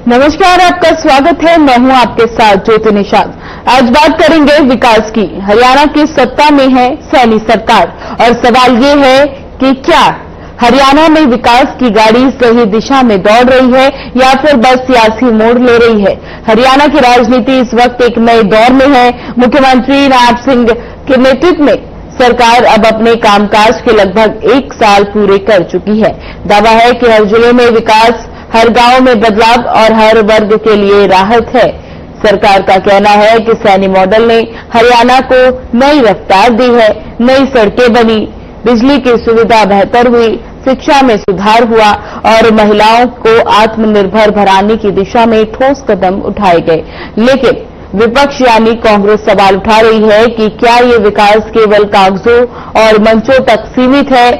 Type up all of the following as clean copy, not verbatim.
नमस्कार, आपका स्वागत है। मैं हूं आपके साथ ज्योति निषाद। आज बात करेंगे विकास की। हरियाणा की सत्ता में है सैनी सरकार और सवाल ये है कि क्या हरियाणा में विकास की गाड़ी सही दिशा में दौड़ रही है या फिर बस सियासी मोड़ ले रही है। हरियाणा की राजनीति इस वक्त एक नए दौर में है। मुख्यमंत्री नायब सिंह के नेतृत्व में सरकार अब अपने कामकाज के लगभग 1 साल पूरे कर चुकी है। दावा है कि हर जिले में विकास, हर गांव में बदलाव और हर वर्ग के लिए राहत है। सरकार का कहना है कि सैनी मॉडल ने हरियाणा को नई रफ्तार दी है। नई सड़कें बनी, बिजली की सुविधा बेहतर हुई, शिक्षा में सुधार हुआ और महिलाओं को आत्मनिर्भर बनाने की दिशा में ठोस कदम उठाए गए। लेकिन विपक्ष यानी कांग्रेस सवाल उठा रही है कि क्या ये विकास केवल कागजों और मंचों तक सीमित है।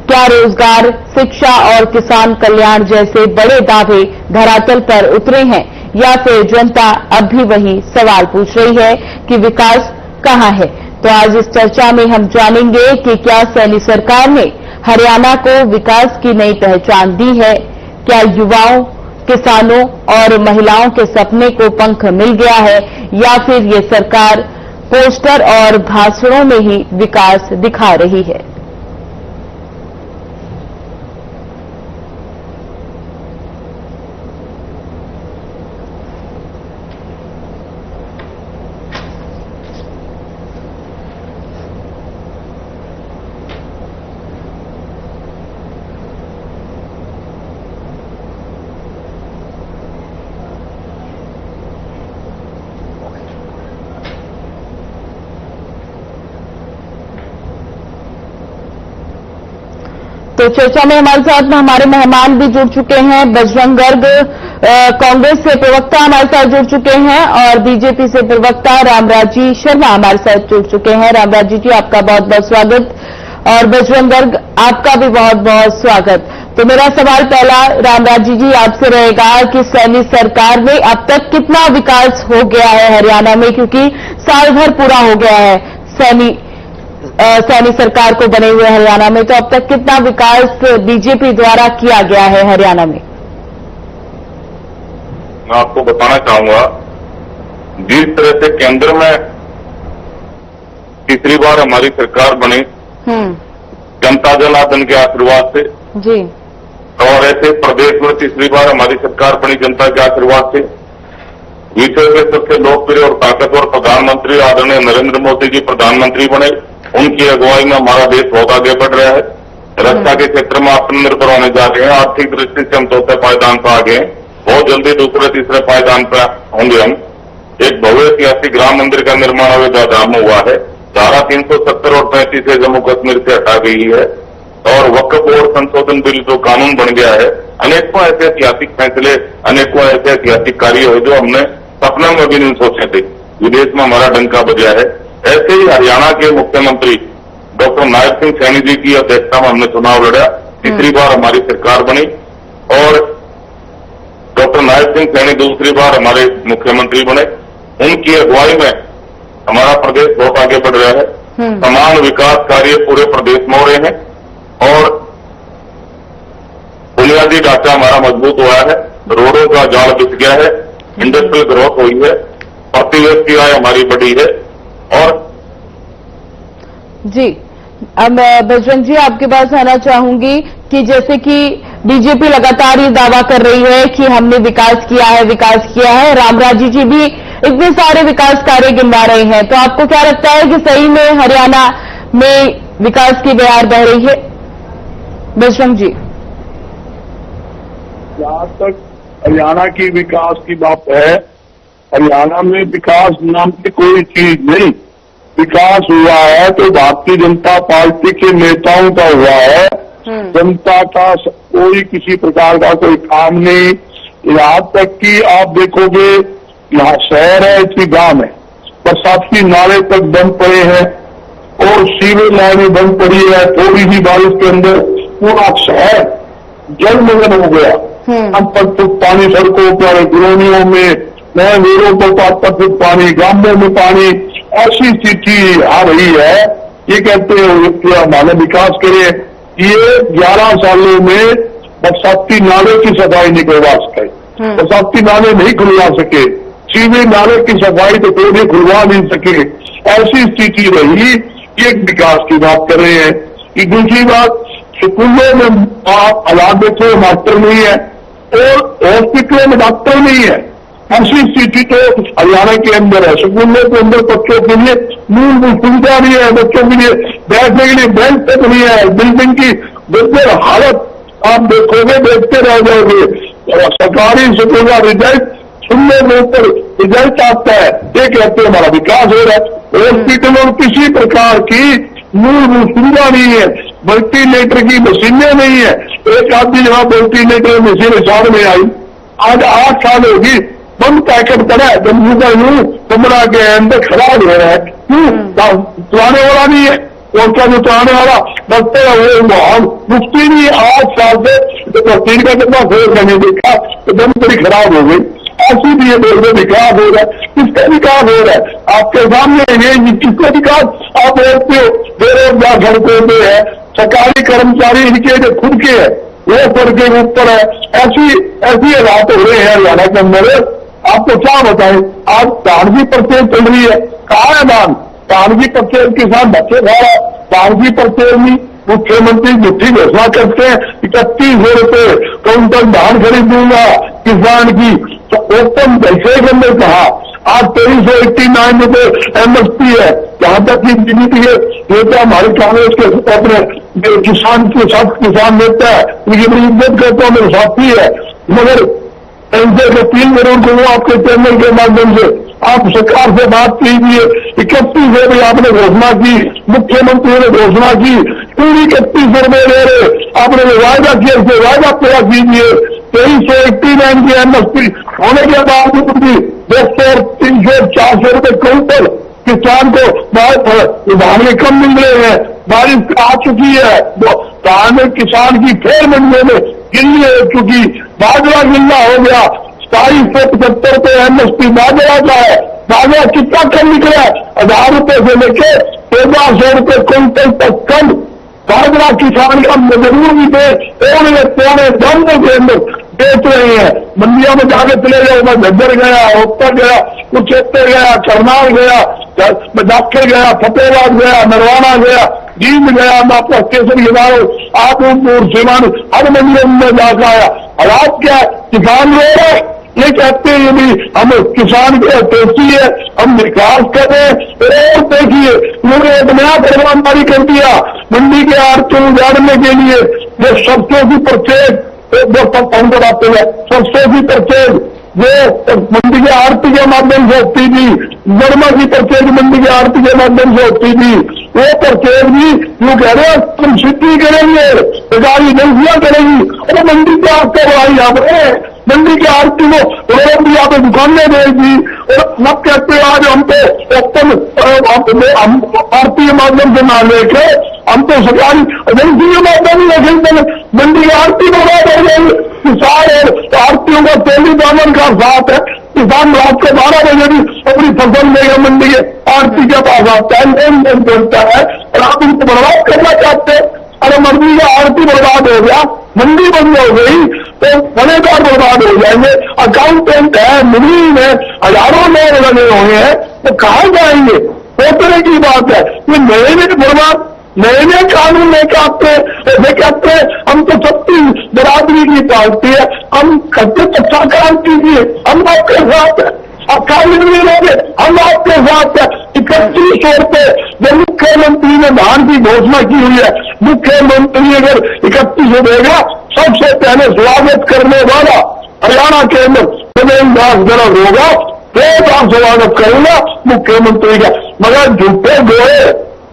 क्या रोजगार, शिक्षा और किसान कल्याण जैसे बड़े दावे धरातल पर उतरे हैं या फिर जनता अब भी वही सवाल पूछ रही है कि विकास कहां है। तो आज इस चर्चा में हम जानेंगे कि क्या सैनी सरकार ने हरियाणा को विकास की नई पहचान दी है। क्या युवाओं, किसानों और महिलाओं के सपने को पंख मिल गया है या फिर ये सरकार पोस्टर और भाषणों में ही विकास दिखा रही है। तो चर्चा में हमारे साथ हमारे मेहमान भी जुड़ चुके हैं। बजरंग गर्ग कांग्रेस से प्रवक्ता हमारे साथ जुड़ चुके हैं और बीजेपी से प्रवक्ता रामराजी शर्मा हमारे साथ जुड़ चुके हैं। रामराजी जी, आपका बहुत बहुत स्वागत और बजरंग गर्ग आपका भी बहुत बहुत स्वागत। तो मेरा सवाल पहला रामराजी जी आपसे रहेगा कि सैनी सरकार में अब तक कितना विकास हो गया है हरियाणा में, क्योंकि साल भर पूरा हो गया है सैनी सरकार को बने हुए हरियाणा में। तो अब तक कितना विकास बीजेपी द्वारा किया गया है हरियाणा में? मैं आपको बताना चाहूंगा, जिस तरह से केंद्र में तीसरी बार हमारी सरकार बनी जनता जनार्दन के आशीर्वाद से जी, और ऐसे प्रदेश में तीसरी बार हमारी सरकार बनी जनता के आशीर्वाद से। विश्व के सबसे लोकप्रिय और ताकतवर प्रधानमंत्री आदरणीय नरेंद्र मोदी जी प्रधानमंत्री बने। उनकी अगुवाई में हमारा देश बहुत आगे बढ़ रहा है। रक्षा के क्षेत्र में आत्मनिर्भर होने जा रहे हैं। आर्थिक दृष्टि से हम चौथे पायदान पर आ गए। बहुत जल्दी दूसरे तीसरे पायदान पर होंगे हम। एक भव्य ऐतिहासिक राम मंदिर का निर्माण अयोध्या में हुआ है। धारा 370 और 35 जम्मू कश्मीर से हटा गई है और वक्फ बोर्ड संशोधन बिल जो कानून बन गया है। अनेकों ऐसे ऐतिहासिक फैसले, अनेकों ऐसे ऐतिहासिक कार्य हुए जो हमने सपना में भी नहीं सोचे थे। विदेश में हमारा डंका बजा है। ऐसे ही हरियाणा के मुख्यमंत्री डॉक्टर नायब सिंह सैनी जी की अध्यक्षता में हमने चुनाव लड़ा। तीसरी बार हमारी सरकार बनी और डॉक्टर नायब सिंह सैनी दूसरी बार हमारे मुख्यमंत्री बने। उनकी अगुवाई में हमारा प्रदेश बहुत आगे बढ़ रहा है। समान विकास कार्य पूरे प्रदेश में हो रहे हैं और बुनियादी ढांचा हमारा मजबूत हुआ है। रोडों का जाल बिछ गया है। इंडस्ट्रियल ग्रोथ हुई है। प्रति व्यक्ति आय हमारी बढ़ी है। और जी, अब बजरंग जी आपके पास आना चाहूंगी कि जैसे कि बीजेपी लगातार ये दावा कर रही है कि हमने विकास किया है। रामराजी जी भी इतने सारे विकास कार्य गिनवा रहे हैं। तो आपको क्या लगता है कि सही में हरियाणा में विकास की बयार बह रही है? बजरंग जी, जहां तक हरियाणा की विकास की बात है, हरियाणा में विकास नाम की कोई चीज नहीं। विकास हुआ है तो भारतीय जनता पार्टी के नेताओं का हुआ है। जनता का कोई किसी प्रकार का कोई काम नहीं। यहाँ तक कि आप देखोगे, यहाँ शहर है कि गांव है, बरसाती नाले तक बंद पड़े हैं और सीवर लाइनें बंद पड़ी है। थोड़ी सी बारिश के अंदर पूरा शहर जलमग्न हो गया। हम 5 फुट पानी सड़कों पर, कॉलोनियों में, नए रोडों पर 5 फुट पानी, गांवों में पानी, ऐसी स्थिति आ रही है। ये कहते हैं कि हमारे विकास करें। ये 11 सालों में बरसाती नाले की सफाई नहीं करवा सके। बरसाती नाले नहीं खुलवा सके, सीवे नाले की सफाई तो कोई भी खुलवा नहीं सके। ऐसी स्थिति रही। एक विकास की बात कर रहे हैं कि दूसरी बात, स्कूलों में आप हालात देखो, मास्टर नहीं है और हॉस्पिटलों में डॉक्टर नहीं है। ऐसी स्थिति तो हरियाणा के अंदर है। स्कूलों के अंदर बच्चों के लिए मूलभूत सुविधा नहीं है, बच्चों के लिए बैठने के लिए बेंच तक नहीं है, बिल्डिंग की बिल्कुल हालत आप देखोगे, देखते रह जाओगे। सरकारी स्कूल का रिजल्ट सुनने में ऊपर रिजल्ट आता है, ये कहते हैं हमारा विकास हो रहा है। हॉस्पिटलों में किसी प्रकार की मूलभूत सुविधा नहीं है, वेंटिलेटर की मशीनें नहीं है। एक आदमी जहां वेंटिलेटर मशीन साल में आई, आज 8 साल होगी, बंद पैकेट पड़ा है, जम्मू कमरा के अंदर खराब हो रहा है। क्यों? चलाने वाला नहीं है, उसका जो चलाने वाला डॉक्टर है वो वहां मुफ्ती नहीं। 8 साल से 3 का कितना फोर मैंने देखा तो दम बड़ी खराब हो गई। ऐसी भी ये बोलते विकास हो रहा है, किसका विकास हो रहा है आपके सामने? ये किसका विकास आप बोलते हो? बेरोजगार सड़कों पे है, सरकारी कर्मचारी इनके जो खुद के है वो सर के ऊपर है। ऐसी हालात हो रहे हैं हरियाणा के अंदर। आपको क्या बताएं, आज धान की परचेज चल रही है, कहाँ है धान की परचेज? किसान बच्चे खा रहा है, धान की परचेज नहीं। मुख्यमंत्री झूठी घोषणा करते हैं 3100 रुपए क्विंटल धान खरीदूंगा किसान की, तो ओपन जैसे के अंदर कहा आज 2389 रुपए एमएसपी है। जहां तक की बीजेपी के नेता हमारे कांग्रेस के अपने किसान के साथ किसान नेता है, उनकी बड़ी इज्जत करता हूं, मेरे साथी है, मगर इनसे अपील करूं आपके चैनल के माध्यम से, आप सरकार से बात कीजिए। 3100 रुपये आपने घोषणा की, मुख्यमंत्री ने घोषणा की, पूरी 3100 रुपये ले रहे, आपने वायदा किया, इसे वायदा पूरा कीजिए। 2389 की एमएसपी होने के बावजूद भी 200, 300, 400 रुपये क्विंटल किसान को धान के कम मिल रहे हैं। बारिश आ चुकी है, धान किसान की फिर मंडियों में गिल्ली हो चुकी, बाजरा गिल्ला हो गया। 2775 रुपये एमएसपी बाजरा का है। बाजरा कितना कम निकला है? 1000 रुपये से लेके 1400 रुपये क्विंटल तक कम बाजरा किसान का मजबूरी पे पौने दम के अंदर बेच रहे हैं। मंडियों में जाके चले जाओ, मैं झज्जर गया, उत्तर गया, कुरुक्षेत्र गया, करनाल गया, जाखिर गया, फतेहाबाद गया, नरवाना गया, जींद गया, मैं अपना स्टेशन गिराओ, आदमपुर, सीमान, हर मंदिर में जाकर आया। हालात क्या है? किसान रो रहे, ये कहते हैं यदि हम किसान की अपेक्षी है, हम विकास कर रहे हैं। और देखिए उन्होंने एक नया प्रोग्राम जारी कर दिया मंडी के आड़तियों को उजाड़ने के लिए। जो सरसों की परचेज हम कराते हैं, सरसों की परचेज वो मंडी के आड़ती के माध्यम से होती थी, नरमा की परचेज मंडी के आड़ती के माध्यम से होती थी। वो परचेज भी यूँ कह रहे हैं तुम सिद्धि करेंगे, सरकारी एजेंसियां करेंगी, और मंडी के आपको बढ़ाई जा रहे हैं। मंडी के आरती को रोड भी आप दुकानें देगी, और मत कहते हैं आज हमको ओपन आरती के माध्यम से ना लेके हम तो सरकारी एजेंसी के माध्यम से लेकिन मंडी की आरती बर्बाद हो गई। किसान और आरतियों का तेली दामन का साथ है। किसान रात को 12 बजे भी अपनी फसल लेगा मंडी के आरती के पास आता है, लेन देन करता है, और आप उनको बर्बाद करना चाहते हैं। अरे मंडी का आरती बर्बाद हो गया, मंडी बंद हो गई तो बड़ेदार बर्बाद हो जाएंगे। अकाउंटेंट है, मुनीम है, हजारों लोग लगे हुए हैं, तो कहाँ जाएंगे? सोचने की बात है। ये नए बर्बाद, नए कानून कहते हैं हम तो सबकी बराबरी की पार्टी है, हम खर्चे अच्छा काम कीजिए, हम आपके साथ है। आप कानून नहीं लोगे, हम आपके साथ है। 3100 रुपये जो मुख्यमंत्री ने धान की घोषणा की हुई है, मुख्यमंत्री अगर 3100 देगा, सबसे पहले स्वागत करने वाला हरियाणा के अंदर जमींदार जरूर होगा, तो आप स्वागत करूंगा मुख्यमंत्री का। मगर झूठे गोए,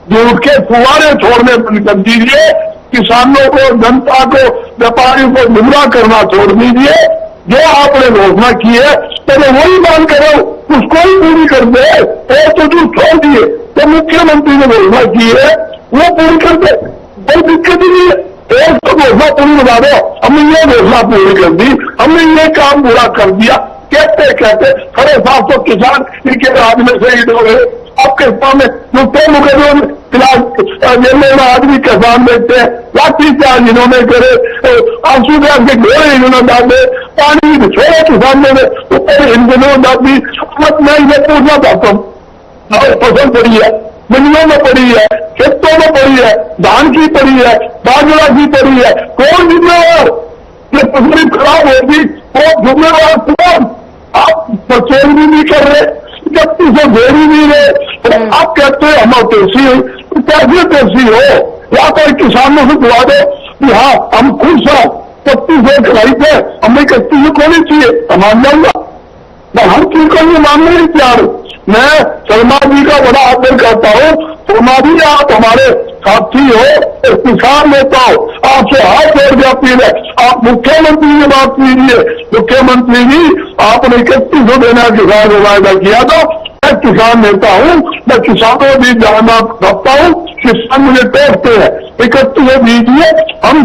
झूठ के फुहारे छोड़ने बंद कर दीजिए। किसानों को, जनता को, व्यापारियों को गुमराह करना छोड़ दीजिए। जो आपने घोषणा की है पहले वही मांग करो, उसको ही पूरी कर दे, और तो जो छोड़ दिए तो मुख्यमंत्री ने घोषणा की है वो पूरी कर दे, कोई दिक्कत ही नहीं है। और तो घोषणा पूरी बता दो, हमने ये घोषणा पूरी कर दी, हमने ये काम पूरा कर दिया, कहते कहते खड़े 700 किसान इनके राज में शहीद हो गए। आपके सामने मुख्य मुकदमे फिलहाल जेल में आदमी किसान बैठते हैं, लाठी चार्ज इन्होंने करे, आंसू गैस के घोड़े इन्होंने डाले, पानी छोड़ा किसानों ने ऊपर इन दिनों भी मैं ये पूछना चाहता हूँ, और फसल पड़ी है, मंडियों में पड़ी है, खेतों में पड़ी है, धान की पड़ी है, बाजरा की पड़ी है, कौन जिम्मेवार? ये फसल खराब होगी, कौन जिम्मेवार? कौन? आप परचेज भी नहीं कर रहे, जब तुझे दे ही नहीं रहे, तो आप कहते हैं हम पेशी हो, तो कैसे पेशी हो? या तो किसानों से दुआ दो कि हाँ हम खुश हैं, 31 खराई थे, हमें 31 को नहीं चाहिए, हम मान जाऊंगा। मैं हर चीज को ये मानने नहीं तैयार हूं। मैं शर्मा जी का बड़ा आदर करता हूं, शर्मा जी आप हमारे साथी हो, किसान नेता हो, आपसे हाथ जोड़ के अपील है, आप मुख्यमंत्री की बात कीजिए। मुख्यमंत्री जी आपने 31 देना किसान को वायदा किया था। मैं किसान नेता हूं, मैं किसानों भी जानना रखता हूं, किसान मुझे टोकते हैं, 31 दीजिए, हम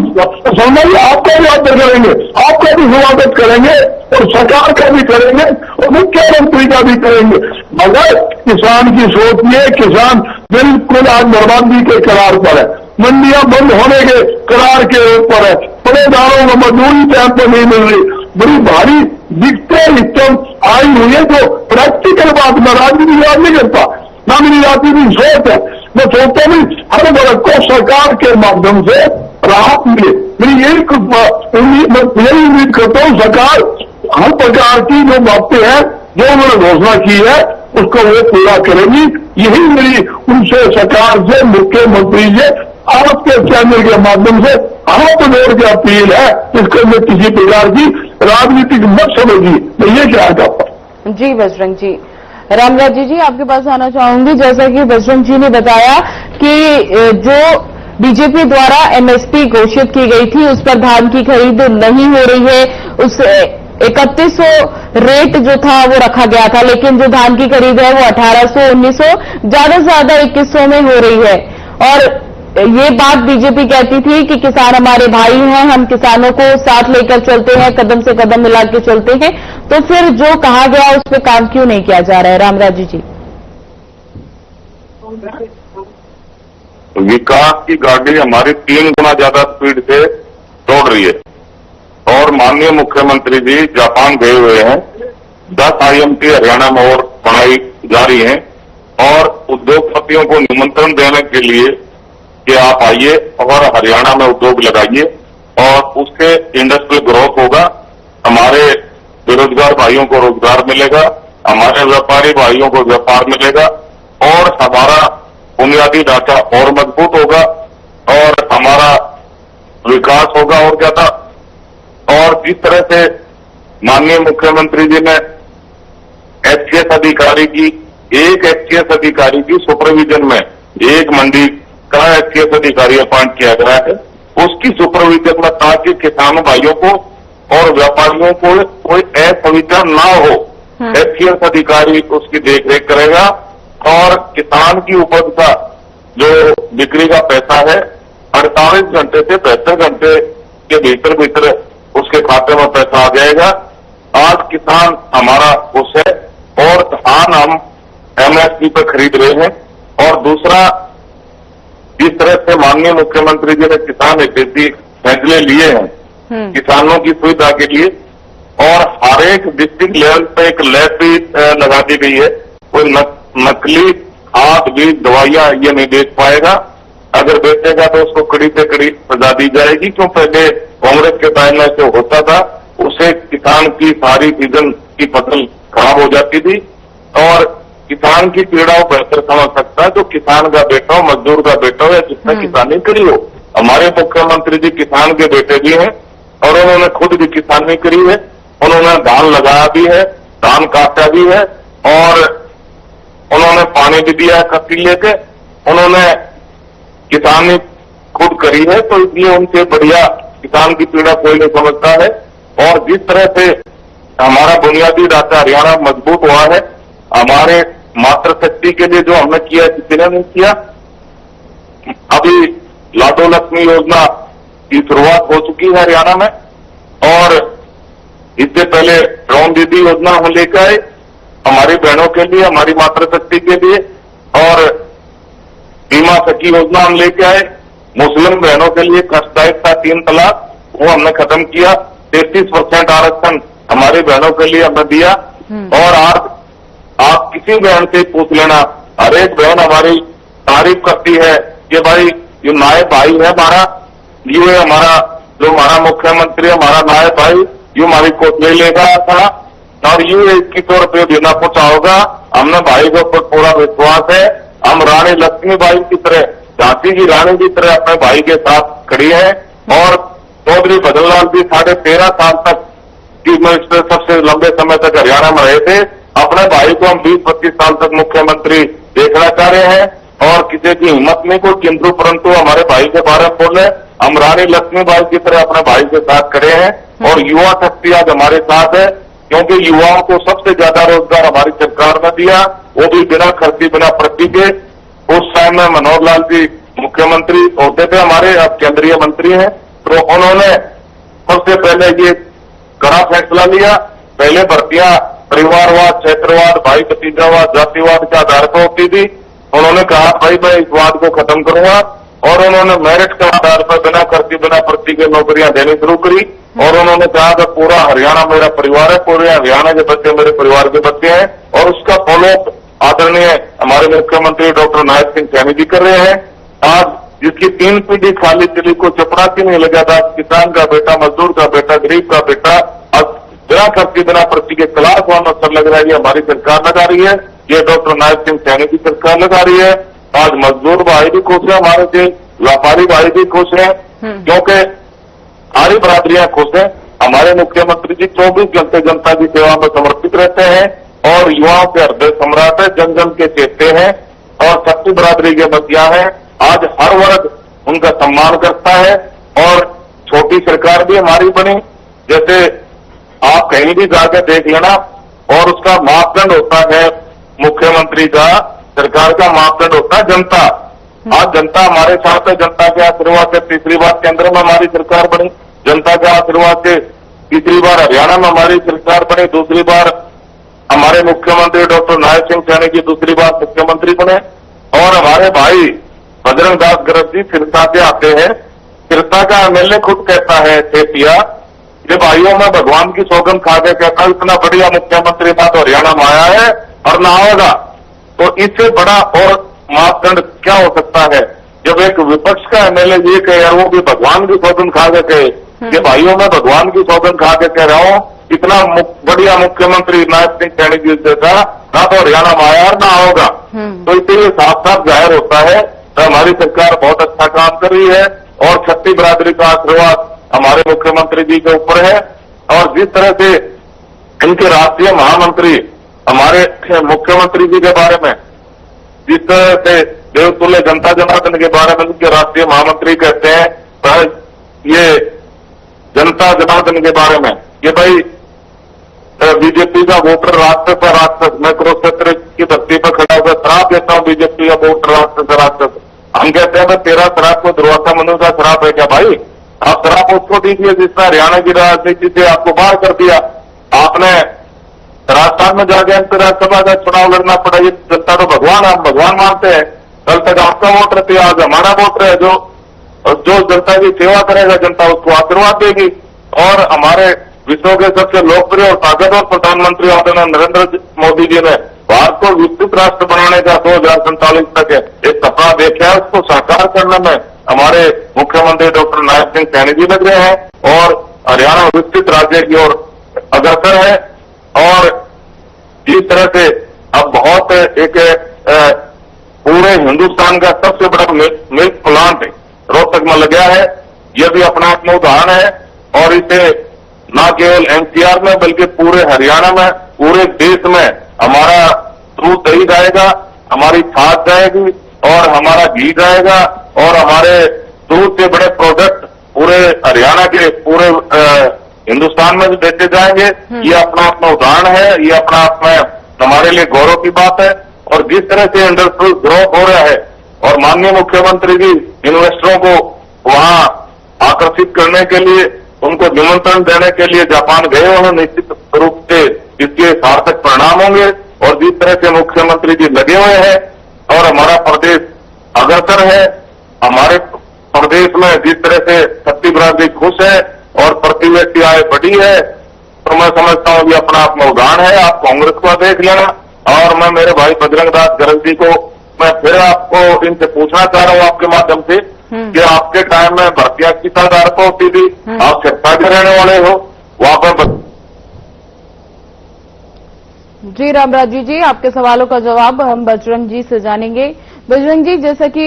शर्मा जी आपका भी आदर करेंगे, आपका भी स्वागत करेंगे और सरकार का भी करेंगे और मुख्यमंत्री का भी करेंगे। मगर किसान की सोच ये, किसान बिल्कुल आज बर्बादी के करार पर है, मंडियां बंद होने के करार के ऊपर है, पड़ेदारों को मजदूरी टाइम पर नहीं मिल रही, बड़ी भारी दिक्कतें आई हुई है। जो प्रैक्टिकल बात मैं राजनीति याद नहीं करता, ना मेरी राजनीति सोच है, मैं सोचता हूँ हर वर्ग को सरकार के माध्यम से राहत मिले। मेरी यही उम्मीद करता हूँ, सरकार हर प्रकार की जो बातें हैं, जो उन्होंने घोषणा की है, उसको वो पूरा करेगी। यही मेरी उनसे, सरकार से, मुख्यमंत्री से, आपके चैनल के माध्यम से हाथ जोड़ के अपील है, इसको मैं किसी प्रकार की राजनीतिक मत समझिए। मैं ये कहना चाहता हूँ। जी बजरंग जी, रामराजी जी आपके पास आना चाहूंगी। जैसा कि बजरंग जी ने बताया कि जो बीजेपी द्वारा एमएसपी घोषित की गई थी, उस पर धान की खरीद नहीं हो रही है, उस 3100 रेट जो था वो रखा गया था, लेकिन जो धान की खरीद है वो 1800, 1900, ज्यादा से ज्यादा 2100 में हो रही है। और ये बात बीजेपी कहती थी कि किसान हमारे भाई हैं, हम किसानों को साथ लेकर चलते हैं, कदम से कदम मिला के चलते हैं। तो फिर जो कहा गया उस पर काम क्यों नहीं किया जा रहा है? रामराजी जी, विकास की गाड़ी हमारी 3 गुना ज्यादा स्पीड से दौड़ रही है और माननीय मुख्यमंत्री जी जापान गए हुए हैं। 10 IMT हरियाणा में और बनाई जा रही है और उद्योगपतियों को निमंत्रण देने के लिए कि आप आइए और हरियाणा में उद्योग लगाइए और उससे इंडस्ट्रियल ग्रोथ होगा, हमारे बेरोजगार भाइयों को रोजगार मिलेगा, हमारे व्यापारी भाइयों को व्यापार मिलेगा और हमारा बुनियादी ढांचा और मजबूत होगा और हमारा विकास होगा और ज्यादा। और जिस तरह से माननीय मुख्यमंत्री जी ने HCS अधिकारी की, एक HCS अधिकारी की सुपरविजन में एक मंडी का HCS अधिकारी अपॉइंट किया गया है, उसकी सुपरविजन में, ताकि किसान भाइयों को और व्यापारियों को कोई असुविधा ना हो। HCS अधिकारी उसकी देखरेख करेगा और किसान की उपज का जो बिक्री का पैसा है 48 घंटे से 72 घंटे के भीतर उसके खाते में पैसा आ जाएगा। आज किसान हमारा खुश है और धान हम MSP पर खरीद रहे हैं। और दूसरा, जिस तरह से माननीय मुख्यमंत्री जी ने किसान हितैषी फैसले लिए हैं किसानों की सुविधा के लिए, और हर एक डिस्ट्रिक्ट लेवल पे एक लैब भी लगा दी गई है। कोई नकली खाद, बीज, दवाइयां ये नहीं बेच पाएगा, अगर बेचेगा तो उसको कड़ी से कड़ी सजा दी जाएगी। क्यों पहले कांग्रेस के टाइम में जो होता था, उससे किसान की सारी सीजन की फसल खराब हो जाती थी और किसान की पीड़ा को बेहतर समझ सकता है जो किसान का बेटा हो, मजदूर का बेटा हो या जिसने किसानी करी हो। हमारे मुख्यमंत्री जी किसान के बेटे भी हैं और उन्होंने खुद भी किसानी करी है, उन्होंने धान लगाया भी है, धान काटा भी है और उन्होंने पानी भी दिया है खत्ती लेके, उन्होंने किसानी खुद करी है। तो इसलिए उनसे बढ़िया किसान की पीड़ा कोई नहीं समझता है। और जिस तरह से हमारा बुनियादी ढांचा हरियाणा मजबूत हुआ है, हमारे मातृशक्ति के लिए जो हमने किया किसी ने नहीं किया। अभी लाडो लक्ष्मी योजना की शुरुआत हो चुकी है हरियाणा में और इससे पहले ड्रोन दीदी योजना हम लेकर आए हमारी बहनों के लिए, हमारी मातृशक्ति के लिए, और बीमा सखी योजना हम लेके आए मुस्लिम बहनों के लिए। कष्टदायक था 3 तलाक, वो हमने खत्म किया 33% आरक्षण हमारी बहनों के लिए हमने दिया। और आज आप किसी बहन से पूछ लेना, हर एक बहन हमारी तारीफ करती है कि भाई ये नायब भाई है हमारा, ये हमारा जो हमारा मुख्यमंत्री हमारा नायब भाई, ये हमारी कोटली लेगा था और ये 2100 रुपये देना कुछ होगा। हमने भाई के ऊपर पूरा विश्वास है। हम रानी लक्ष्मीबाई की तरह, झांसी की रानी की तरह अपने भाई के साथ खड़ी है। और चौधरी भजनलाल जी 13.5 साल तक की मिनिस्टर सबसे लंबे समय तक हरियाणा में रहे थे। अपने भाई को हम 20-25 साल तक मुख्यमंत्री देखना चाह रहे हैं और किसी की हिम्मत नहीं को, किंतु परंतु हमारे भाई के बारे में बोले, हम रानी लक्ष्मीबाई की तरह अपने भाई के साथ खड़े हैं। और युवा शक्ति आज हमारे साथ है, क्योंकि युवाओं को सबसे ज्यादा रोजगार हमारी सरकार ने दिया, वो भी बिना खर्ची बिना प्रति के। उस टाइम में मनोहर लाल जी मुख्यमंत्री होते थे हमारे, अब केंद्रीय मंत्री हैं, तो उन्होंने सबसे पहले ये कड़ा फैसला लिया। पहले भर्तियां परिवारवाद, क्षेत्रवाद, भाई भतीजावाद, जातिवाद के आधार पर होती थी। उन्होंने कहा भाई मैं इस वाद को खत्म करूंगा और उन्होंने मेरिट के आधार पर बिना खर्ची बिना प्रति के नौकरियां देनी शुरू करी। और उन्होंने कहा कि पूरा हरियाणा मेरा परिवार है, पूरे हरियाणा के बच्चे मेरे परिवार के बच्चे हैं। और उसका फॉलोअप आदरणीय हमारे मुख्यमंत्री डॉक्टर नायब सिंह सैनी जी कर रहे हैं। आज जिसकी 3 पीढ़ी खाली दिल्ली को चपरासी नहीं लगा था, किसान का बेटा, मजदूर का बेटा, गरीब का बेटा, अब बिना खर्ची बिना प्रति के क्लास 1 अवसर लग रहा है, ये हमारी सरकार लगा रही है। ये डॉक्टर नायब सिंह सैनी की सरकार लगा रही है। आज मजदूर भाई भी खुश है हमारे से, व्यापारी भाई भी खुश है, क्योंकि सारी बरादरियां खुश हैं। हमारे मुख्यमंत्री जी 24 घंटे जनता की सेवा में समर्पित रहते हैं और युवाओं के हृदय सम्राट है, जन जन के चेते हैं और सबकी बरादरी के बतिया है। आज हर वर्ग उनका सम्मान करता है और छोटी सरकार भी हमारी बनी। जैसे आप कहीं भी जाकर देख लेना, और उसका मापदंड होता है मुख्यमंत्री का, सरकार का मापदंड होता है जनता। आज जनता हमारे साथ है, जनता के आशीर्वाद से तीसरी बार केंद्र में हमारी सरकार बनी, जनता के आशीर्वाद से तीसरी बार हरियाणा में हमारी सरकार बनी, दूसरी बार हमारे मुख्यमंत्री डॉक्टर नायब सिंह सैनी जी दूसरी बार मुख्यमंत्री बने। और हमारे भाई बजरंग दास गर्ग जी सिरसा से आते हैं। सिरसा का एमएलए खुद कहता है ठेपिया, ये भाइयों में भगवान की सौगंध खा के कहता इतना बढ़िया मुख्यमंत्री था तो हरियाणा में आया है और ना होगा। तो इससे बड़ा और मापदंड क्या हो सकता है जब एक विपक्ष का एमएलए ये कहे, और वो भी भगवान की सौगंध खा के कहे, ये भाइयों में भगवान की सौगंध खा के कह रहा हूं, इतना बढ़िया मुख्यमंत्री नायब सिंह सैनी जी से था, ना तो हरियाणा में आया ना होगा। तो इससे साफ साफ जाहिर होता है तो हमारी सरकार बहुत अच्छा काम कर रही है और छत्ती बरादरी का आशीर्वाद हमारे मुख्यमंत्री जी के ऊपर है। और जिस तरह से इनके राष्ट्रीय महामंत्री हमारे मुख्यमंत्री जी के बारे में, जिस तरह से देवतुल्य जनता जनार्दन के बारे में उनके राष्ट्रीय महामंत्री कहते हैं, ये जनता जनार्दन के बारे में ये भाई बीजेपी का वोटर राक्षस है, राक्षस। मैं कुरुक्षेत्र की धरती पर खड़ा होकर शराब देता हूं बीजेपी का वोटर राक्षस है, राक्षस। हम कहते हैं तेरा शराब को दुर्वासा मनु का शराब है क्या भाई? आप शराब उसको दीजिए जिसने हरियाणा की राजनीति से आपको बाहर कर दिया। आपने राजस्थान में जाके राज्यसभा का चुनाव लड़ना पड़ा, ये जनता तो भगवान, आप भगवान मानते हैं। कल तक आपका वोट रहती है, आज हमारा वोट है। जो जनता की सेवा करेगा जनता उसको आशीर्वाद देगी। और हमारे विश्व के सबसे लोकप्रिय और ताकतवर प्रधानमंत्री आदरणीय नरेंद्र मोदी जी ने भारत को विकसित राष्ट्र बनाने का 2047 तक एक सपना देखा है, उसको साकार करने में हमारे मुख्यमंत्री डॉक्टर नायब सिंह सैनी जी लग रहे हैं और हरियाणा विकसित राज्य की ओर अग्रसर है। और इस तरह से अब बहुत एक पूरे हिंदुस्तान का सबसे बड़ा मिल्क प्लांट रोहतक में लगा है। यह भी अपना आप में उदाहरण है और इसे न केवल एनसीआर में बल्कि पूरे हरियाणा में, पूरे देश में हमारा दूध दही जाएगा, हमारी छाछ जाएगी और हमारा घी जाएगा और हमारे दूध से बड़े प्रोडक्ट पूरे हरियाणा के पूरे हिंदुस्तान में भी बेचे जाएंगे। ये अपना अपना उदाहरण है, ये अपना आप में हमारे लिए गौरव की बात है। और जिस तरह से इंडस्ट्रियल ग्रोथ हो रहा है और माननीय मुख्यमंत्री जी इन्वेस्टरों को वहां आकर्षित करने के लिए, उनको निमंत्रण देने के लिए जापान गए, उन्हें निश्चित रूप से इसके सार्थक परिणाम होंगे। और जिस तरह से मुख्यमंत्री जी लगे हुए हैं और हमारा प्रदेश अग्रसर है, हमारे प्रदेश में जिस तरह से छत्ती बरादरी खुश है और प्रति व्यक्ति आय बढ़ी सही है तो मैं समझता हूं कि अपना आत्मोदान है। आप कांग्रेस को देख लेना। और मैं मेरे भाई बजरंग दास गर्ग जी को मैं फिर आपको इनसे पूछना चाह रहा हूं आपके माध्यम से कि आपके टाइम में भर्तियां किस आधार पर होती थी? आप सत्ता के रहने वाले हो, वहां पर जी रामराजू जी, आपके सवालों का जवाब हम बजरंग जी से जानेंगे। बजरंग जी, जैसा कि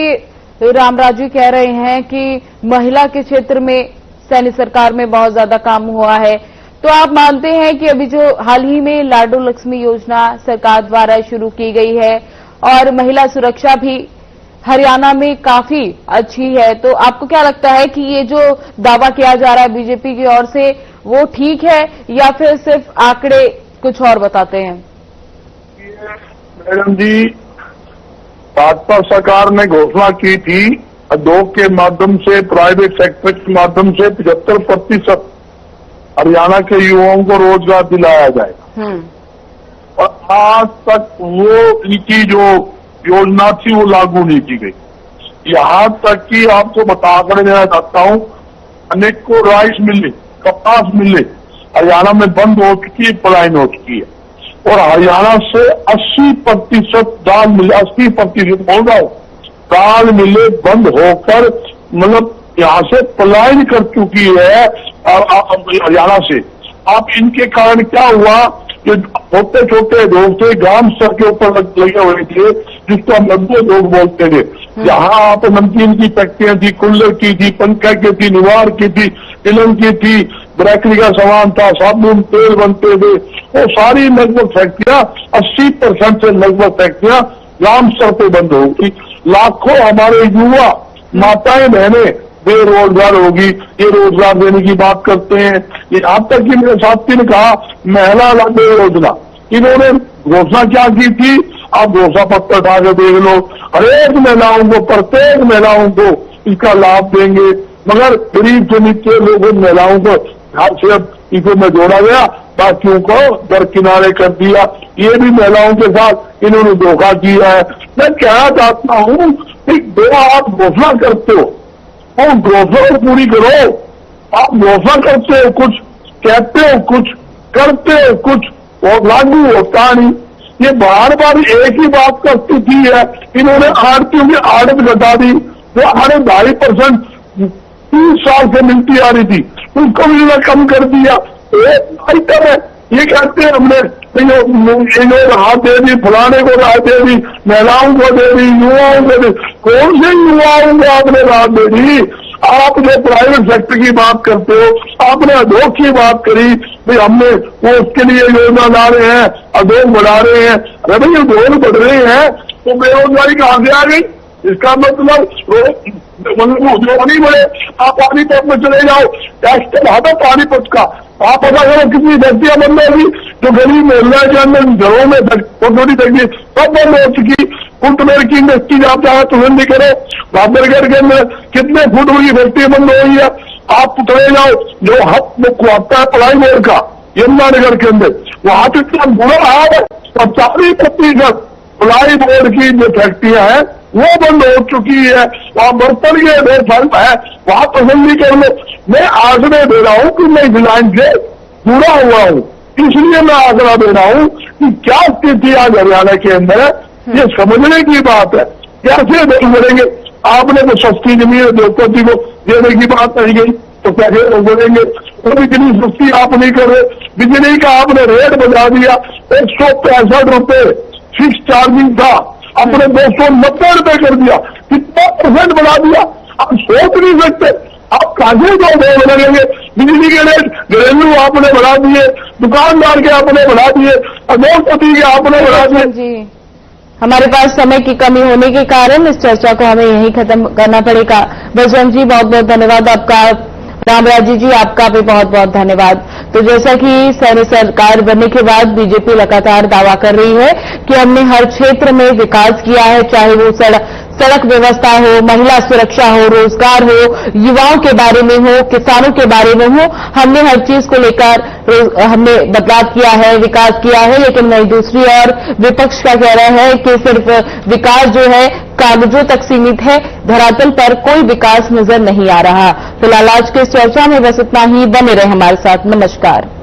रामराजू कह रहे हैं कि महिला के क्षेत्र में सैनी सरकार में बहुत ज्यादा काम हुआ है, तो आप मानते हैं कि अभी जो हाल ही में लाडो लक्ष्मी योजना सरकार द्वारा शुरू की गई है और महिला सुरक्षा भी हरियाणा में काफी अच्छी है, तो आपको क्या लगता है कि ये जो दावा किया जा रहा है बीजेपी की ओर से वो ठीक है या फिर सिर्फ आंकड़े कुछ और बताते हैं? मैडम जी, भाजपा सरकार ने घोषणा की थी उद्योग के माध्यम से, प्राइवेट सेक्टर के माध्यम से 75% हरियाणा के युवाओं को रोजगार दिलाया जाएगा। और आज तक वो इनकी जो योजना थी वो लागू नहीं की गई। यहां तक कि आपको बताकर देना चाहता हूं, अनेक को राइस मिले, कपास मिले हरियाणा में बंद हो चुकी है, पलायन हो चुकी है। और हरियाणा से 80% दाल मिले, 80% बोल रहा हूं, दाल मिले बंद होकर मतलब यहां से पलायन कर चुकी है हरियाणा से। आप इनके कारण क्या हुआ कि छोटे छोटे रोग थे, ग्राम स्तर के ऊपर लगे हुए थे, जिसको हम लड्डू रोग बोलते थे। जहां आप नमकीन की फैक्ट्रियां थी, कुल्लर की थी, पंखा की थी, निवार की थी, तिलम की थी, बेकरी का सामान था, साबुन तेल बनते थे, वो सारी लगभग फैक्ट्रियां 80% से लगभग फैक्ट्रियां ग्राम स्तर पे बंद होगी। लाखों हमारे युवा माताएं बहनें बेरोजगार होगी। ये रोजगार देने की बात करते हैं। ये अब तक कि मेरे साथी ने कहा महिला बेरोजगार, इन्होंने घोषणा क्या की थी? आप घोषणा पत्र उठा के देख लो, हरेक महिलाओं को, प्रत्येक महिलाओं को इसका लाभ देंगे, मगर गरीब से नीचे लोगों महिलाओं को सिर्फ इनको में जोड़ा गया, बाकियों को दरकिनारे कर दिया। ये भी महिलाओं के साथ इन्होंने धोखा किया है। मैं कहना चाहता हूं कि दो आप घोषणा करते हो और घोषणा पूरी करो। आप घोषणा करते हो कुछ, कहते हो कुछ, करते हो कुछ, और लागू होता नहीं। ये बार बार एक ही बात का स्थिति है। इन्होंने आड़तियों की आड़त घटा दी, जो 2.5% 3 साल से मिलती आ रही थी, उसको भी इन्होंने कम कर दिया। एक आइटम है, ये कहते हैं हमने इन्होंने राहत दे दी, फलाने को राहत दे दी, महिलाओं को दे दी, युवाओं को दे दी। कौन से युवाओं को आपने राहत दे दी? आप जो प्राइवेट सेक्टर की बात करते हो, आपने उद्योग की बात करी, भाई हमने वो उसके लिए योजना ला रहे हैं, उद्योग बढ़ा रहे हैं। अरे भाई उद्योग बढ़ रहे हैं तो बेरोजगारी कहां से आ गई? इसका मतलब उद्योग नहीं बढ़े। आप पानीपत में चले जाओ, टैक्स तो बढ़ा दो पानीपत का, आप पता करो कितनी फैक्ट्रियां बंद होगी जो गरीब मोहल्ला के अंदर घरों में छोटी फैक्ट्री सब बंद हो चुकी। फुटवेयर की इंडस्ट्री आप चाहे तो नहीं करो, बाबरगढ़ के अंदर कितने फुटवेयर की फैक्ट्री बंद हो गई है। आप चले जाओ जो हक आता है पढ़ाई बोर्ड का यमुनानगर के अंदर, वहां तो इतना बुरा हाल है। 40% पढ़ाई बोर्ड की जो फैक्ट्रियां हैं वो बंद हो चुकी है। वहां बर्तन के फर्म है, वहां तसल्ली कर लो। मैं आग्रह दे रहा हूं कि मैं इस लाइन से जुड़ा हुआ हूं, इसलिए मैं आग्रह दे रहा हूं कि क्या स्थिति आज हरियाणा के अंदर है, ये समझने की बात है। कैसे लोग बढ़ेंगे? आपने तो सस्ती जमीन उद्योगपति को देने की बात नहीं गई तो कैसे लोग बढ़ेंगे? तो इतनी सस्ती आप नहीं कर रहे। बिजली का आपने रेट बढ़ा दिया, 165 रुपए फिक्स चार्जिंग था, आपने 290 रुपए कर दिया। कितना % बढ़ा दिया? आप सोच नहीं सकते। आप कहां से जो लगेंगे? बिजली के रेट घरेलू आपने बढ़ा दिए, दुकानदार के आपने बढ़ा दिए, उद्योगपति के आपने बढ़ा दिए। जी, हमारे पास समय की कमी होने के कारण इस चर्चा को हमें यहीं खत्म करना पड़ेगा। बजरंग जी, बहुत बहुत धन्यवाद आपका। रामराजू जी, आपका भी बहुत बहुत धन्यवाद। तो जैसा कि सैनी सरकार बनने के बाद बीजेपी लगातार दावा कर रही है कि हमने हर क्षेत्र में विकास किया है, चाहे वो सड़क व्यवस्था हो, महिला सुरक्षा हो, रोजगार हो, युवाओं के बारे में हो, किसानों के बारे में हो, हमने हर चीज को लेकर हमने बदलाव किया है, विकास किया है। लेकिन वहीं दूसरी ओर विपक्ष का कहना है कि सिर्फ विकास जो है कागजों तक सीमित है, धरातल पर कोई विकास नजर नहीं आ रहा। फिलहाल आज के इस चर्चा में बस इतना ही। बने रहे हमारे साथ। नमस्कार।